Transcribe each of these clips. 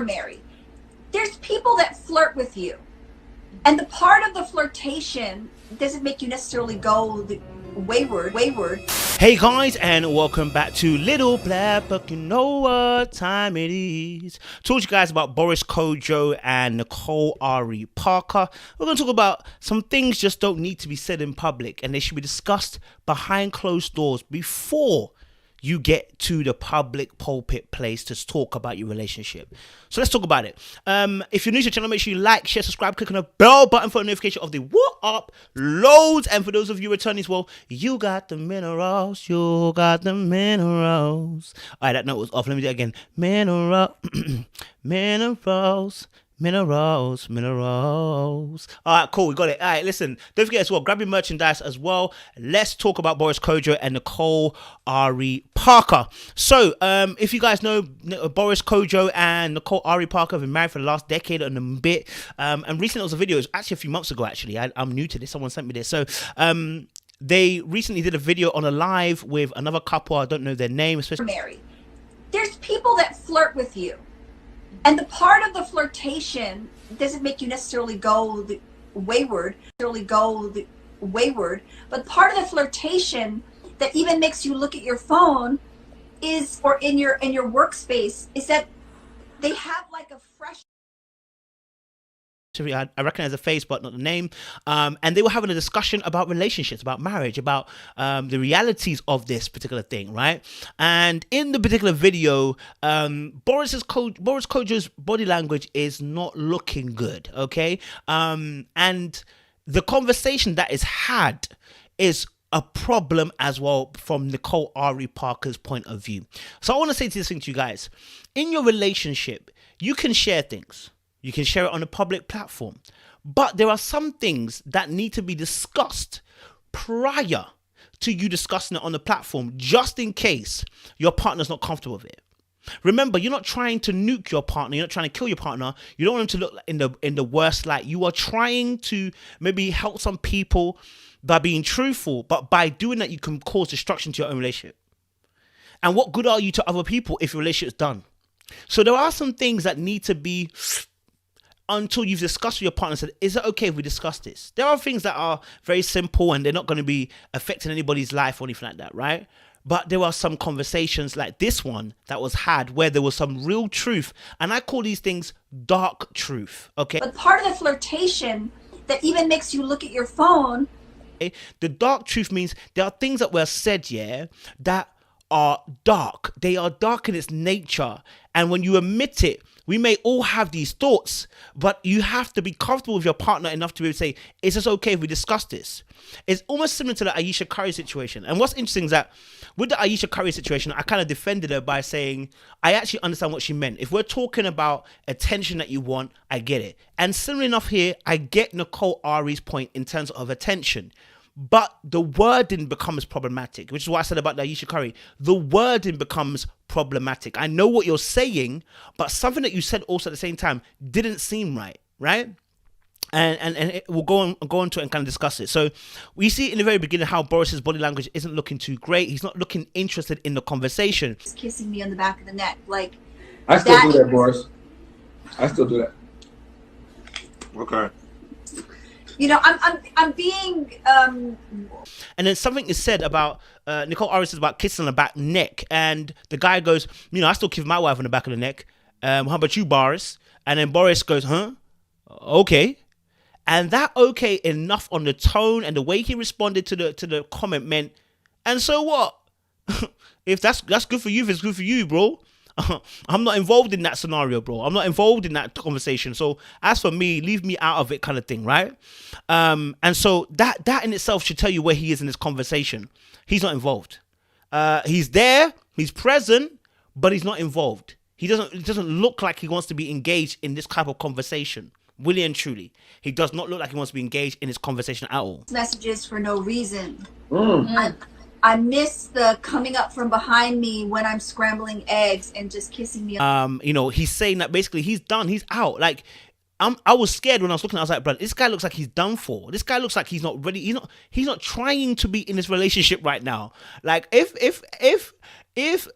married. There's people that flirt with you, and the part of the flirtation doesn't make you necessarily go the wayward. Hey guys, and welcome back to Little Black Book. You know what time it is. Told you guys about Boris Kodjoe and Nicole Ari Parker. We're going to talk about some things just don't need to be said in public, and they should be discussed behind closed doors before you get to the public pulpit place to talk about your relationship. So let's talk about it. If you're new to the channel, make sure you like, share, subscribe, click on the bell button for a notification of the what up loads. And for those of you returning as well, you got the minerals, you got the minerals. All right, that note was off. Let me do it again. Minerals. All right, cool. We got it. All right, listen. Don't forget as well, grab your merchandise as well. Let's talk about Boris Kodjoe and Nicole Ari Parker. So, if you guys know, Boris Kodjoe and Nicole Ari Parker have been married for the last decade and a bit. And recently there was a video. It was actually a few months ago, actually. I'm new to this. Someone sent me this. So, they recently did a video on a live with another couple. I don't know their name. Especially married. There's people that flirt with you. And the part of the flirtation doesn't make you necessarily go the wayward, but part of the flirtation that even makes you look at your phone is, or in your workspace, is that they have like a fresh. I recognize the face but not the name, and they were having a discussion about relationships, about marriage, about the realities of this particular thing, right? And in the particular video, Boris Kodjoe's body language is not looking good, okay? And the conversation that is had is a problem as well from Nicole Ari Parker's point of view. So I want to say this thing to you guys. In your relationship, you can share things. You can share it on a public platform. But there are some things that need to be discussed prior to you discussing it on the platform, just in case your partner's not comfortable with it. Remember, you're not trying to nuke your partner. You're not trying to kill your partner. You don't want them to look in the worst light. You are trying to maybe help some people by being truthful. But by doing that, you can cause destruction to your own relationship. And what good are you to other people if your relationship's done? So there are some things that need to be, until you've discussed with your partner and said, is it okay if we discuss this? There are things that are very simple and they're not going to be affecting anybody's life or anything like that, right? But there are some conversations like this one that was had where there was some real truth. And I call these things dark truth, okay? But part of the flirtation that even makes you look at your phone. The dark truth means there are things that were said, yeah, that are dark. They are dark in its nature. And when you admit it, we may all have these thoughts, but you have to be comfortable with your partner enough to be able to say, is this okay if we discuss this? It's almost similar to the Ayesha Curry situation. And what's interesting is that with the Ayesha Curry situation, I kind of defended her by saying, I actually understand what she meant. If we're talking about attention that you want, I get it. And similar enough here, I get Nicole Ari's point in terms of attention. But the wording becomes problematic, which is what I said about the Ayesha Curry. The wording becomes problematic. I know what you're saying, but something that you said also at the same time didn't seem right, right? And we'll go on to it and kind of discuss it. So we see in the very beginning how Boris's body language isn't looking too great. He's not looking interested in the conversation. He's kissing me on the back of the neck, like. I still do that, Boris. I still do that. Okay. You know, I'm being. And then something is said about Nicole Ari says about kissing on the back neck, and the guy goes, you know, I still kiss my wife on the back of the neck. How about you, Boris? And then Boris goes, huh? Okay. And that okay enough on the tone and the way he responded to the comment meant, and so what? If that's good for you, if it's good for you, bro. I'm not involved in that scenario, bro. I'm not involved in that conversation. So as for me, leave me out of it, kind of thing, right? And so that in itself should tell you where he is in this conversation. He's not involved. He's there, he's present, but he's not involved. It doesn't look like he wants to be engaged in this type of conversation. Really and truly, he does not look like he wants to be engaged in this conversation at all. Messages for no reason. I miss the coming up from behind me when I'm scrambling eggs and just kissing me. You know, he's saying that basically he's done, he's out. Like, I was scared when I was looking. I was like, bro, this guy looks like he's done for. This guy looks like he's not ready. He's not trying to be in this relationship right now. Like, if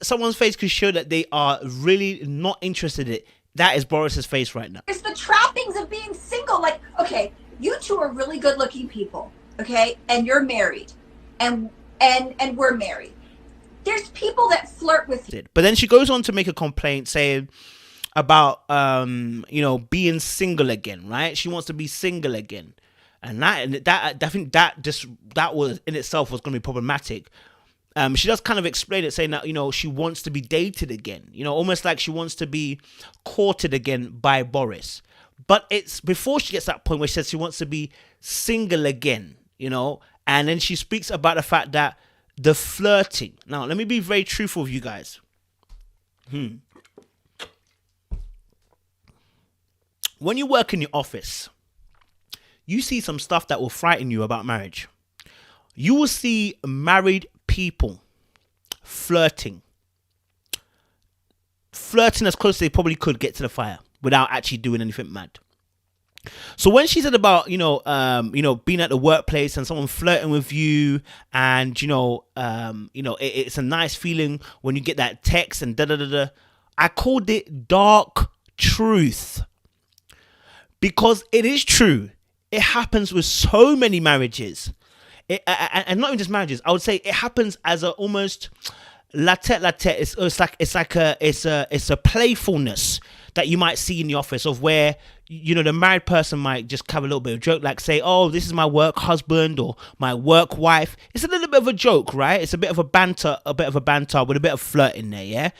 someone's face could show that they are really not interested That is Boris's face right now. There's the trappings of being single. Like, okay, you two are really good looking people, okay? And you're married. And we're married. There's people that flirt with you. But then she goes on to make a complaint saying about being single again, right? She wants to be single again. And that I think that was in itself was going to be problematic. She does kind of explain it, saying that she wants to be dated again, almost like she wants to be courted again by Boris. But it's before she gets to that point where she says she wants to be single again, and then she speaks about the fact that the flirting. Now, let me be very truthful with you guys. When you work in your office, you see some stuff that will frighten you about marriage. You will see married people flirting as close as they probably could get to the fire without actually doing anything mad. So when she said about being at the workplace and someone flirting with you, and it's a nice feeling when you get that text and I called it dark truth, because it is true. It happens with so many marriages. And not even just marriages. I would say it happens as a almost latte. It's a playfulness that you might see in the office, of where the married person might just have a little bit of joke, like say, "Oh, this is my work husband," or "my work wife." It's a little bit of a joke, right? It's a bit of a banter with a bit of flirt in there, yeah.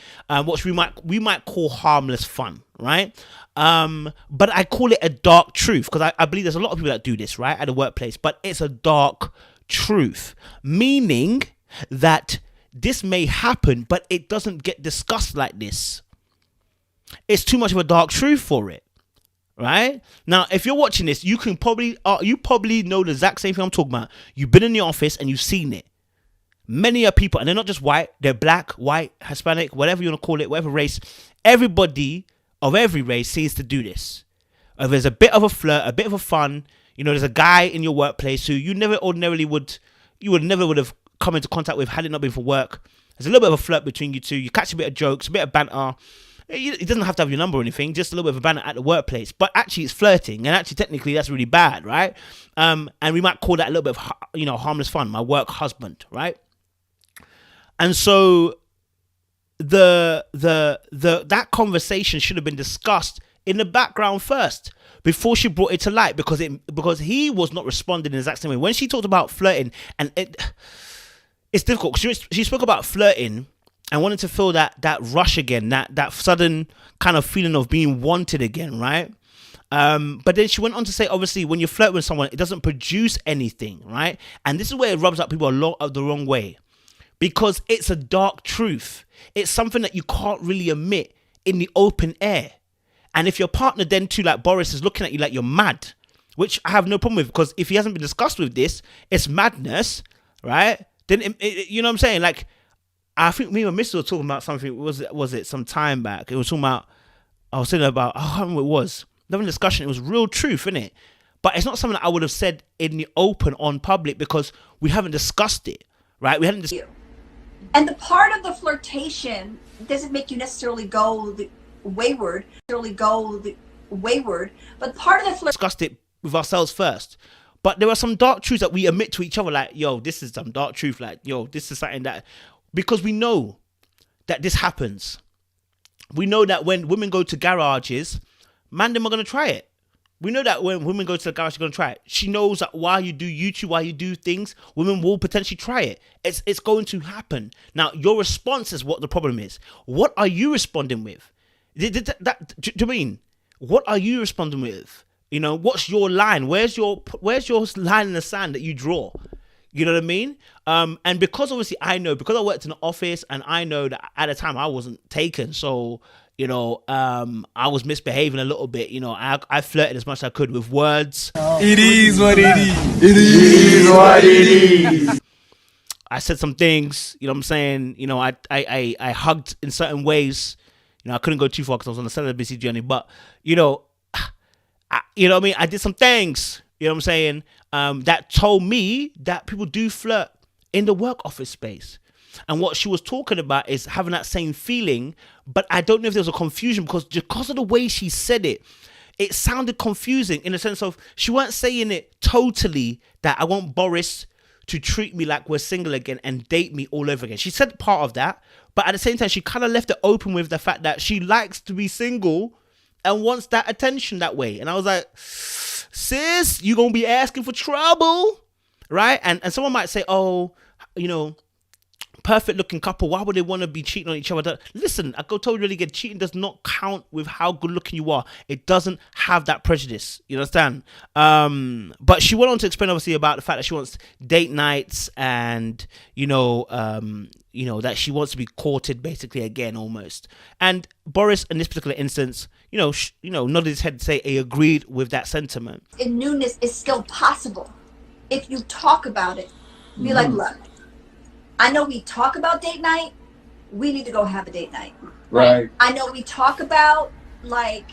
Which we might call harmless fun, right? But I call it a dark truth, because I believe there's a lot of people that do this, right, at the workplace. But it's a dark truth, meaning that this may happen, but it doesn't get discussed like this. It's too much of a dark truth for it, right? Now, if you're watching this, you probably know the exact same thing I'm talking about. You've been in the office and you've seen it. Many are people, and they're not just white, they're black, white, Hispanic, whatever you want to call it, whatever race. Everybody of every race seems to do this. There's a bit of a flirt, a bit of a fun. There's a guy in your workplace who you never ordinarily would have come into contact with had it not been for work. There's a little bit of a flirt between you two. You catch a bit of jokes, a bit of banter. It doesn't have to have your number or anything, just a little bit of a banter at the workplace. But actually, it's flirting, and actually, technically, that's really bad, right? And we might call that a little bit of harmless fun. My work husband, right? And so that conversation should have been discussed in the background first, before she brought it to light, because he was not responding in the exact same way. When she talked about flirting, and it's difficult. She spoke about flirting and wanted to feel that rush again, that sudden kind of feeling of being wanted again, right? But then she went on to say, obviously, when you flirt with someone, it doesn't produce anything, right? And this is where it rubs up people a lot of the wrong way, because it's a dark truth. It's something that you can't really admit in the open air. And if your partner then too, like Boris, is looking at you like you're mad, which I have no problem with, because if he hasn't been discussed with this, it's madness, right? Then, you know what I'm saying? Like, I think me and my Mr. were talking about something, was it some time back? It was talking about, I was saying about, I don't know what it was. Having a discussion, it was real truth, innit? But it's not something that I would have said in the open on public, because we haven't discussed it, right? We hadn't discussed. And the part of the flirtation doesn't make you necessarily go wayward, but part of the discussed it with ourselves first. But there are some dark truths that we admit to each other, like, yo, this is some dark truth, like, yo, this is something that, because we know that this happens. We know that when women go to garages, man, them are going to try it. We know that when women go to the garage, they're going to try it. She knows that while you do YouTube, while you do things, women will potentially try it. It's going to happen. Now, your response is what the problem is. What are you responding with? Do you mean? What are you responding with? What's your line? Where's your line in the sand that you draw? You know what I mean? And because obviously because I worked in the office, and I know that at the time I wasn't taken, so I was misbehaving a little bit. I flirted as much as I could with words. It is what it is. It is what it is. I said some things. You know what I'm saying? I hugged in certain ways. I couldn't go too far because I was on a celibacy journey, but you know what I mean? I did some things, you know what I'm saying, that told me that people do flirt in the work office space. And what she was talking about is having that same feeling, but I don't know if there was a confusion because of the way she said it. It sounded confusing in the sense of she weren't saying it totally that I want Boris to treat me like we're single again and date me all over again. She said part of that, but at the same time, she kind of left it open with the fact that she likes to be single and wants that attention that way. And I was like, sis, you gonna be asking for trouble, right? And someone might say, oh, you know, perfect looking couple, why would they want to be cheating on each other? Listen, I go totally again, cheating does not count with how good looking you are. It doesn't have that prejudice, you understand? But she went on to explain obviously about the fact that she wants date nights and that she wants to be courted basically again almost. And Boris in this particular instance, nodded his head to say he agreed with that sentiment. And newness is still possible if you talk about it. Be like, look, I know we talk about date night. We need to go have a date night. Right. I know we talk about like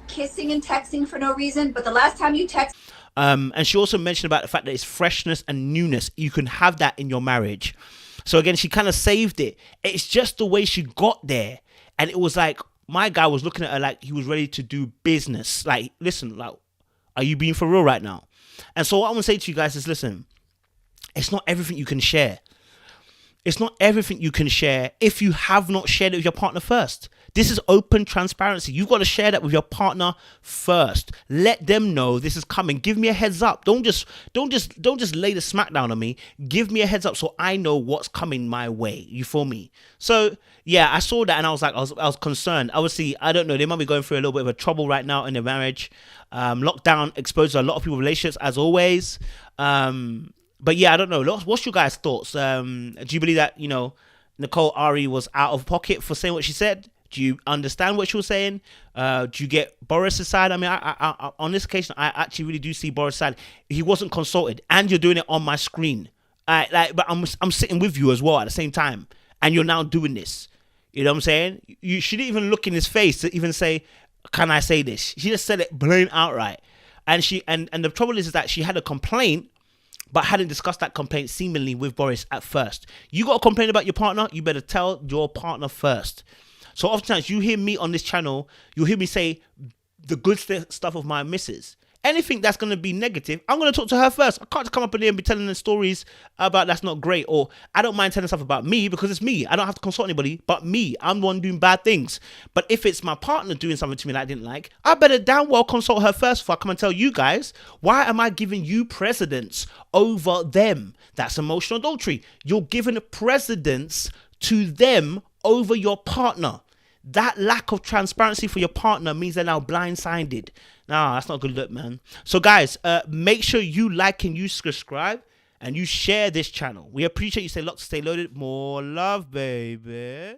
kissing and texting for no reason, but the last time you text. And she also mentioned about the fact that it's freshness and newness. You can have that in your marriage. So again, she kind of saved it. It's just the way she got there. And it was like, my guy was looking at her like he was ready to do business. Like, listen, like, are you being for real right now? And so what I'm going to say to you guys is, listen, it's not everything you can share. It's not everything you can share if you have not shared it with your partner first. This is open transparency. You've got to share that with your partner first. Let them know this is coming. Give me a heads up. Don't just lay the smack down on me. Give me a heads up so I know what's coming my way. You feel me? So yeah, I saw that and I was like, I was concerned. Obviously, I don't know. They might be going through a little bit of a trouble right now in their marriage. Lockdown exposed a lot of people's relationships as always. But yeah, I don't know. What's your guys' thoughts? Do you believe that, Nicole Ari was out of pocket for saying what she said? Do you understand what she was saying? Do you get Boris' side? I mean, I on this occasion, I actually really do see Boris' side. He wasn't consulted, and you're doing it on my screen. But I'm sitting with you as well at the same time, and you're now doing this. You know what I'm saying? You shouldn't even look in his face to even say, "Can I say this?" She just said it blatant outright, and the trouble is that she had a complaint, but hadn't discussed that complaint seemingly with Boris at first. You got a complaint about your partner, you better tell your partner first. So oftentimes you hear me on this channel, you'll hear me say the good stuff of my missus. Anything that's going to be negative, I'm going to talk to her first. I can't just come up in there and be telling them stories about that's not great. Or I don't mind telling stuff about me because it's me. I don't have to consult anybody but me. I'm the one doing bad things. But if it's my partner doing something to me that I didn't like, I better damn well consult her first before I come and tell you guys. Why am I giving you precedence over them? That's emotional adultery. You're giving precedence to them over your partner. That lack of transparency for your partner means they're now blindsided. Nah, that's not a good look, man. So guys, make sure you like and you subscribe and you share this channel. We appreciate you. Stay locked, stay loaded. More love, baby.